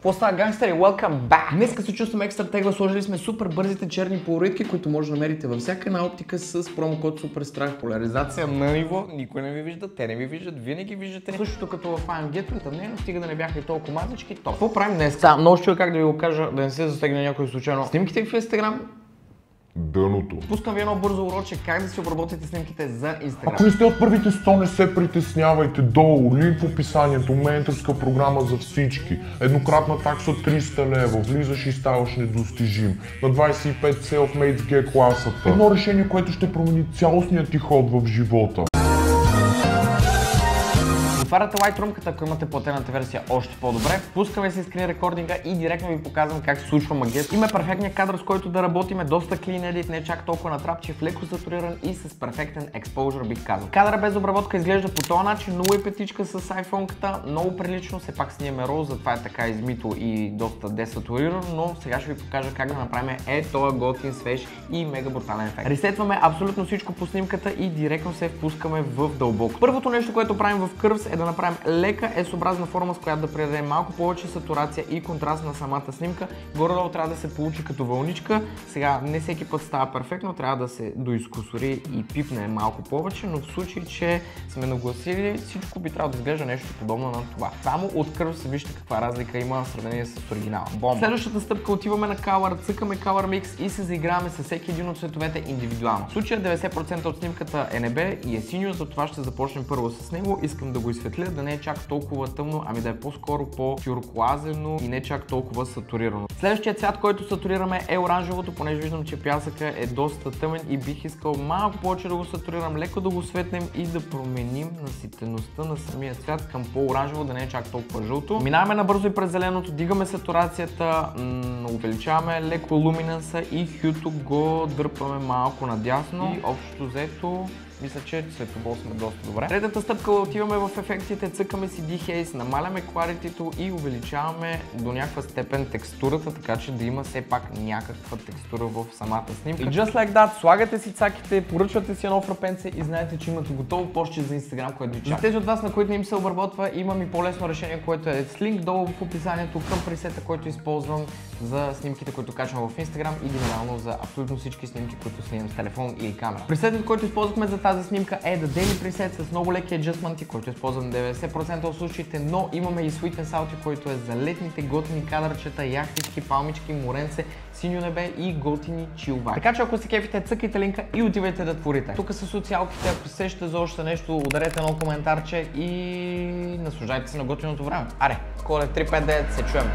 Какво става, гангстери? Welcome back! Днеска се чувствам екстра тегла, сложили сме супер бързите черни полуритки, които може да намерите във всяка една оптика с промокод SUPERSTRAH. Поляризация на ниво, никой не ви вижда, те не ви виждат, вие не ги виждате. Същото като в AMG-то, тъмнено, стига да не бяха и толкова мазачки, топ. Какво правим днес? Много ще как да ви го кажа, да не се застегне някой случайно. Снимките в Instagram. Дъното. Пускам ви едно бързо уроче как да си обработите снимките за Instagram. Ако не сте от първите 100, не се притеснявайте. Долу, линк в описанието, менторска програма за всички. Еднократна такса 300 лева, влизаш и ставаш недостижим. На 25 Selfmade G класата. Едно решение, което ще промени цялостният ти ход в живота. Отваряте Lightroom-ката, ако имате платената версия, още по-добре. Пускаме си скрин рекординга и директно ви показвам как се случва магията. Има перфектния кадър, с който да работиме, доста clean edit, не чак толкова натрапчив, леко сатуриран и с перфектен exposure, бих казал. Кадъра без обработка изглежда по този начин, 0,5 с iPhone-ката, много прилично, все пак снимаме RAW, затова е така измито и доста десатурирано, но сега ще ви покажа как да направим този готин, свеж и мега брутален ефект. Ресетваме абсолютно всичко по снимката и директно се впускаме в дълбоко. Първото нещо, което правим в Curves е да направим лека S-образна форма, с която да придадем малко повече сатурация и контраст на самата снимка. Горе-долу трябва да се получи като вълничка. Сега не всеки път става перфектно, трябва да се доизкусори и пипне малко повече, но в случай, че сме нагласили, всичко би трябвало да изглежда нещо подобно на това. Само от Curves вижте каква разлика има в сравнение с оригинала. Бомба! Следващата стъпка, отиваме на Color, цъкаме Color Mix и се заиграваме с всеки един от цветовете индивидуално. В случая 90% от снимката е небе и е синьо, затова ще започнем първо с него. Искам да го изсветля, да не е чак толкова тъмно, ами да е по-скоро по-тюркоазено и не чак толкова сатурирано. Следващия цвят, който сатурираме, е оранжевото, понеже виждам, че пясъка е доста тъмен и бих искал малко повече да го сатурирам, леко да го светнем и да променим наситеността на самия цвят към по-оранжево, да не е чак толкова жълто. Минаваме набързо и през зеленото, дигаме сатурацията, увеличаваме леко луминанса и хюто го дърпаме малко надясно и общо взето мисля, че цветобол сме доста добре. Третата стъпка, отиваме в ефектите, цъкаме си dehaze, намаляме clarity-то и увеличаваме до някаква степен текстурата, така че да има все пак някаква текстура в самата снимка. И just like that, слагате си цаките, поръчвате си едно фрапенце и знаете, че имате готово постче за Instagram, което ви чака. За тези от вас, на които не им се обработва, имам и по-лесно решение, което е с линк долу в описанието към пресета, който използвам за снимките, които качвам в Instagram и генерално за абсолютно всички снимки, които снимам с телефон или камера. Пресетът, който използвахме за тази снимка е The Daily Preset с много леки аджъстменти, който използвам 90% от случаите, но имаме и Sweet and Salty, който е за летните готини кадърчета, яхтички, палмички, моренце, синьо небе и готини чилвари. Така че ако се кефите, цъкайте линка и отивайте да творите. Тук са социалките, ако се сещате за още нещо, ударете едно коментарче и наслаждайте се на готиното време. Аре, Коле 359, се чуем!